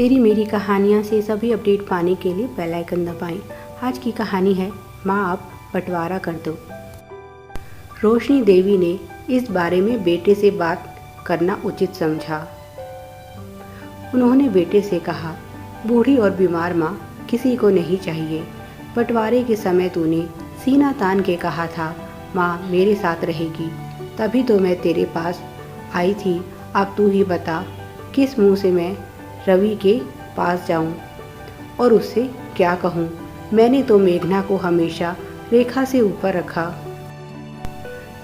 तेरी मेरी कहानियाँ से सभी अपडेट पाने के लिए बेल आइकन दबाएं। आज की कहानी है माँ अब बंटवारा कर दो। रोशनी देवी ने इस बारे में बेटे से बात करना उचित समझा। उन्होंने बेटे से कहा, बूढ़ी और बीमार माँ किसी को नहीं चाहिए। बंटवारे के समय तूने सीना तान के कहा था माँ मेरे साथ रहेगी, तभी तो मैं तेरे पास आई थी। अब तू ही बता किस मुंह से मैं रवि के पास जाऊं और उससे क्या कहूं। मैंने तो मेघना को हमेशा रेखा से ऊपर रखा।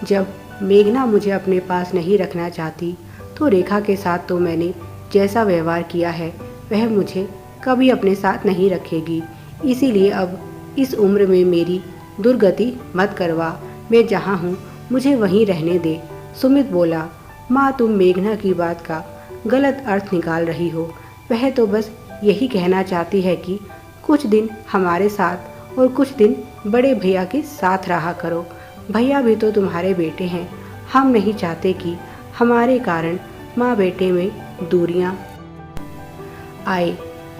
जब मेघना मुझे अपने पास नहीं रखना चाहती तो रेखा के साथ तो मैंने जैसा व्यवहार किया है वह मुझे कभी अपने साथ नहीं रखेगी। इसीलिए अब इस उम्र में मेरी दुर्गति मत करवा। मैं जहाँ हूँ मुझे वहीं रहने दे। सुमित बोला, माँ तुम मेघना की बात का गलत अर्थ निकाल रही हो। वह तो बस यही कहना चाहती है कि कुछ दिन हमारे साथ और कुछ दिन बड़े भैया के साथ रहा करो। भैया भी तो तुम्हारे बेटे हैं। हम नहीं चाहते कि हमारे कारण माँ बेटे में दूरियां आए।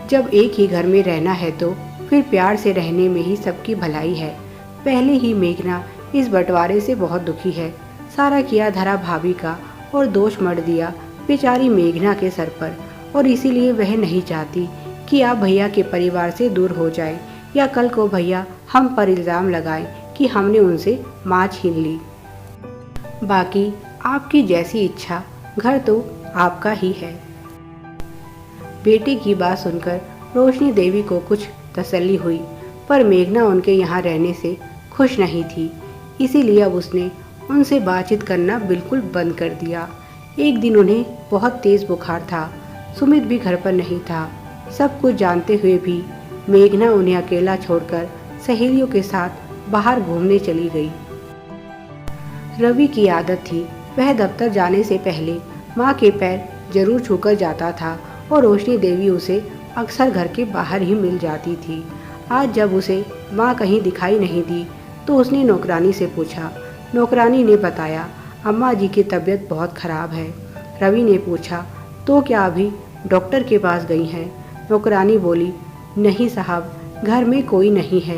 जब एक ही घर में रहना है तो फिर प्यार से रहने में ही सबकी भलाई है। पहले ही मेघना इस बंटवारे से बहुत दुखी है। सारा किया धरा भाभी का और दोष मढ़ दिया बेचारी मेघना के सर पर, और इसीलिए वह नहीं चाहती कि आप भैया के परिवार से दूर हो जाएं या कल को भैया हम पर इल्ज़ाम लगाएं कि हमने उनसे माँ छीन ली। बाकी आपकी जैसी इच्छा, घर तो आपका ही है। बेटे की बात सुनकर रोशनी देवी को कुछ तसल्ली हुई, पर मेघना उनके यहाँ रहने से खुश नहीं थी। इसीलिए अब उसने उनसे बातचीत करना बिल्कुल बंद कर दिया। एक दिन उन्हें बहुत तेज बुखार था। सुमित भी घर पर नहीं था। सब कुछ जानते हुए भी मेघना उन्हें अकेला छोड़कर सहेलियों के साथ बाहर घूमने चली गई। रवि की आदत थी, वह दफ्तर जाने से पहले माँ के पैर जरूर छूकर जाता था और रोशनी देवी उसे अक्सर घर के बाहर ही मिल जाती थी। आज जब उसे माँ कहीं दिखाई नहीं दी तो उसने नौकरानी से पूछा। नौकरानी ने बताया, अम्मा जी की तबीयत बहुत खराब है। रवि ने पूछा, तो क्या अभी डॉक्टर के पास गई हैं? नौकरानी बोली, नहीं साहब, घर में कोई नहीं है।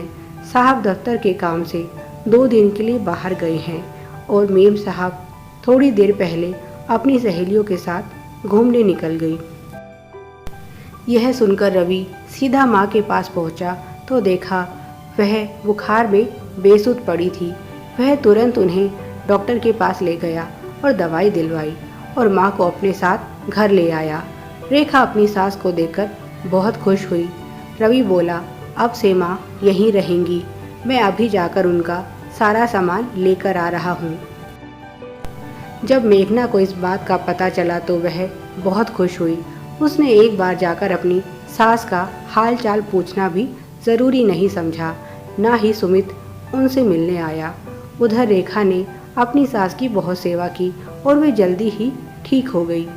साहब दफ्तर के काम से 2 दिन के लिए बाहर गए हैं और मेम साहब थोड़ी देर पहले अपनी सहेलियों के साथ घूमने निकल गई। यह सुनकर रवि सीधा माँ के पास पहुँचा तो देखा वह बुखार में बेसुध पड़ी थी। वह तुरंत उन्हें डॉक्टर के पास ले गया और दवाई दिलवाई और माँ को अपने साथ घर ले आया। रेखा अपनी सास को देखकर बहुत खुश हुई। रवि बोला, अब से माँ यहीं रहेंगी। मैं अभी जाकर उनका सारा सामान लेकर आ रहा हूँ। जब मेघना को इस बात का पता चला तो वह बहुत खुश हुई। उसने एक बार जाकर अपनी सास का हाल चाल पूछना भी ज़रूरी नहीं समझा। ना ही सुमित उनसे मिलने आया। उधर रेखा ने अपनी सास की बहुत सेवा की और वे जल्दी ही ठीक हो गई।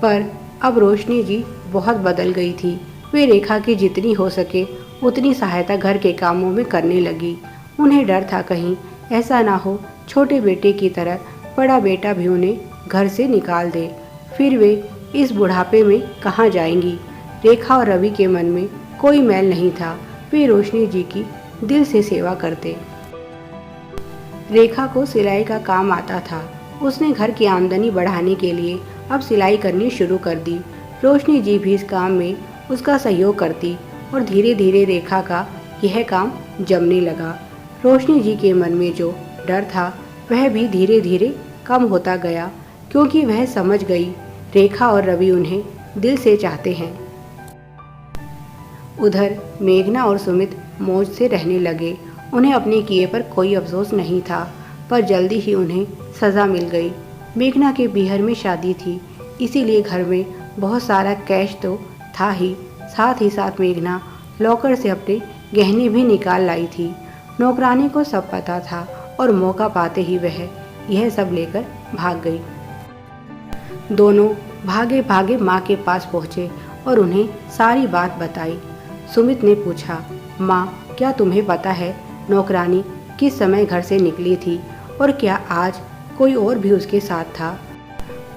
पर अब रोशनी जी बहुत बदल गई थी। वे रेखा की जितनी हो सके उतनी सहायता घर के कामों में करने लगी। उन्हें डर था कहीं ऐसा ना हो छोटे बेटे की तरह बड़ा बेटा भी उन्हें घर से निकाल दे। फिर वे इस बुढ़ापे में कहाँ जाएंगी। रेखा और रवि के मन में कोई मैल नहीं था। वे रोशनी जी की दिल से सेवा करते। रेखा को सिलाई का काम आता था। उसने घर की आमदनी बढ़ाने के लिए अब सिलाई करनी शुरू कर दी। रोशनी जी भी इस काम में उसका सहयोग करती और धीरे धीरे रेखा का यह काम जमने लगा। रोशनी जी के मन में जो डर था वह भी धीरे धीरे कम होता गया, क्योंकि वह समझ गई रेखा और रवि उन्हें दिल से चाहते हैं। उधर मेघना और सुमित मौज से रहने लगे। उन्हें अपने किए पर कोई अफसोस नहीं था, पर जल्दी ही उन्हें सज़ा मिल गई। मेघना के बीहर में शादी थी, इसीलिए घर में बहुत सारा कैश तो था ही, साथ ही साथ मेघना लॉकर से अपने गहने भी निकाल लाई थी। नौकरानी को सब पता था और मौका पाते ही वह यह सब लेकर भाग गई। दोनों भागे भागे माँ के पास पहुँचे और उन्हें सारी बात बताई। सुमित ने पूछा, माँ क्या तुम्हें पता है नौकरानी किस समय घर से निकली थी और क्या आज कोई और भी उसके साथ था?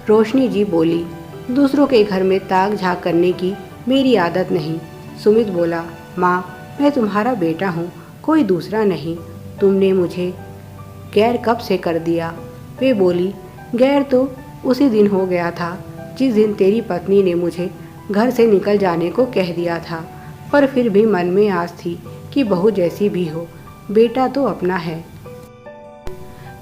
रोशनी जी बोली, दूसरों के घर में ताक झाँक करने की मेरी आदत नहीं। सुमित बोला, माँ मैं तुम्हारा बेटा हूँ, कोई दूसरा नहीं। तुमने मुझे गैर कब से कर दिया? वे बोली, गैर तो उसी दिन हो गया था जिस दिन तेरी पत्नी ने मुझे घर से निकल जाने को कह दिया था। पर फिर भी मन में आस थी कि बहू जैसी भी हो, बेटा तो अपना है।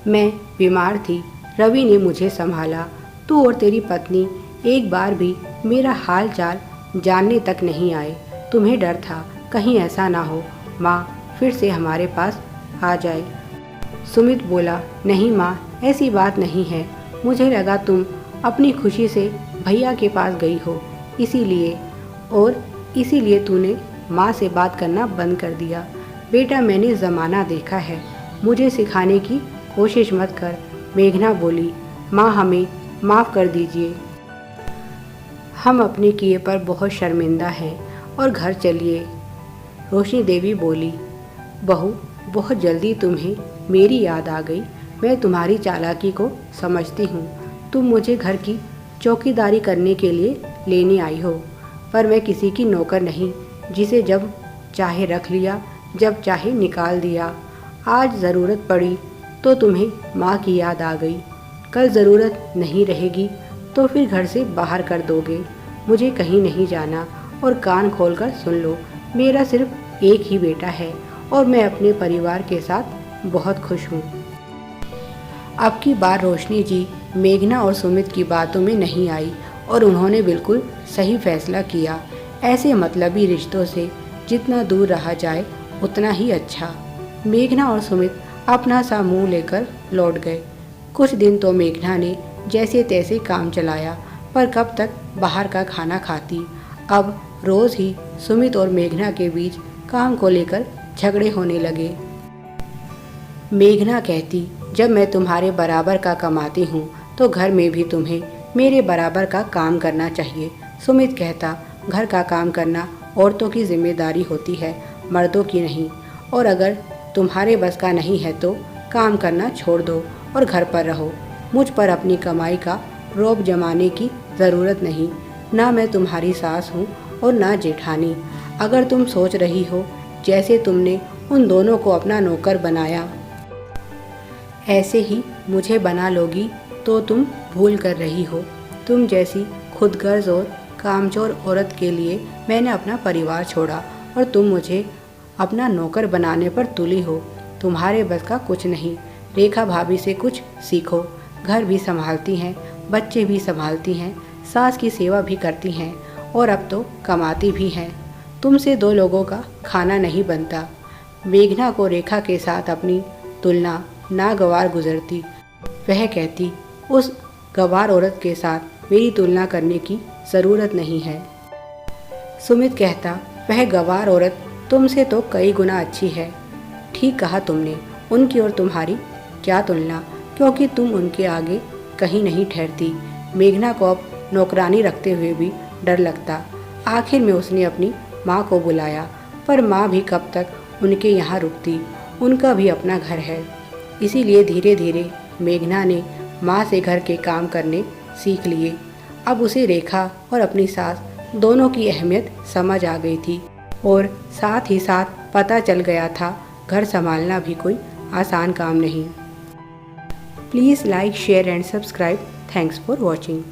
मैं बीमार थी, रवि ने मुझे संभाला। तू और तेरी पत्नी एक बार भी मेरा हाल चाल जानने तक नहीं आए। तुम्हें डर था कहीं ऐसा ना हो माँ फिर से हमारे पास आ जाए। सुमित बोला, नहीं माँ, ऐसी बात नहीं है। मुझे लगा तुम अपनी खुशी से भैया के पास गई हो, इसीलिए तूने माँ से बात करना बंद कर दिया। बेटा मैंने ज़माना देखा है, मुझे सिखाने की कोशिश मत कर। मेघना बोली, माँ हमें माफ़ कर दीजिए, हम अपने किए पर बहुत शर्मिंदा हैं और घर चलिए। रोशनी देवी बोली, बहू बहुत जल्दी तुम्हें मेरी याद आ गई। मैं तुम्हारी चालाकी को समझती हूँ। तुम मुझे घर की चौकीदारी करने के लिए लेने आई हो, पर मैं किसी की नौकर नहीं जिसे जब चाहे रख लिया, जब चाहे निकाल दिया। आज ज़रूरत पड़ी तो तुम्हें माँ की याद आ गई, कल ज़रूरत नहीं रहेगी तो फिर घर से बाहर कर दोगे। मुझे कहीं नहीं जाना और कान खोलकर सुन लो, मेरा सिर्फ एक ही बेटा है और मैं अपने परिवार के साथ बहुत खुश हूँ। अब की बार रोशनी जी मेघना और सुमित की बातों में नहीं आई और उन्होंने बिल्कुल सही फैसला किया। ऐसे मतलबी रिश्तों से जितना दूर रहा जाए उतना ही अच्छा। मेघना और सुमित अपना सा मुंह लेकर लौट गए। कुछ दिन तो मेघना ने जैसे तैसे काम चलाया, पर कब तक बाहर का खाना खाती। अब रोज़ ही सुमित और मेघना के बीच काम को लेकर झगड़े होने लगे। मेघना कहती, जब मैं तुम्हारे बराबर का कमाती हूँ तो घर में भी तुम्हें मेरे बराबर का काम करना चाहिए। सुमित कहता, घर का काम करना औरतों की जिम्मेदारी होती है, मर्दों की नहीं। और अगर तुम्हारे बस का नहीं है तो काम करना छोड़ दो और घर पर रहो। मुझ पर अपनी कमाई का रौब जमाने की ज़रूरत नहीं। ना मैं तुम्हारी सास हूँ और ना जेठानी। अगर तुम सोच रही हो जैसे तुमने उन दोनों को अपना नौकर बनाया, ऐसे ही मुझे बना लोगी तो तुम भूल कर रही हो। तुम जैसी खुदगर्ज और कामचोर औरत के लिए मैंने अपना परिवार छोड़ा और तुम मुझे अपना नौकर बनाने पर तुली हो। तुम्हारे बस का कुछ नहीं। रेखा भाभी से कुछ सीखो, घर भी संभालती हैं, बच्चे भी संभालती हैं, सास की सेवा भी करती हैं और अब तो कमाती भी हैं। तुमसे दो लोगों का खाना नहीं बनता। मेघना को रेखा के साथ अपनी तुलना नागवार गुजरती। वह कहती, उस गवार औरत के साथ मेरी तुलना करने की ज़रूरत नहीं है। सुमित कहता, वह गवार औरत तुमसे तो कई गुना अच्छी है। ठीक कहा तुमने, उनकी और तुम्हारी क्या तुलना, क्योंकि तुम उनके आगे कहीं नहीं ठहरती। मेघना को अब नौकरानी रखते हुए भी डर लगता। आखिर में उसने अपनी माँ को बुलाया, पर माँ भी कब तक उनके यहाँ रुकती। उनका भी अपना घर है। इसीलिए धीरे धीरे मेघना ने माँ से घर के काम करने सीख लिए। अब उसे रेखा और अपनी सास दोनों की अहमियत समझ आ गई थी और साथ ही साथ पता चल गया था घर संभालना भी कोई आसान काम नहीं। Please like, share and subscribe. Thanks for watching.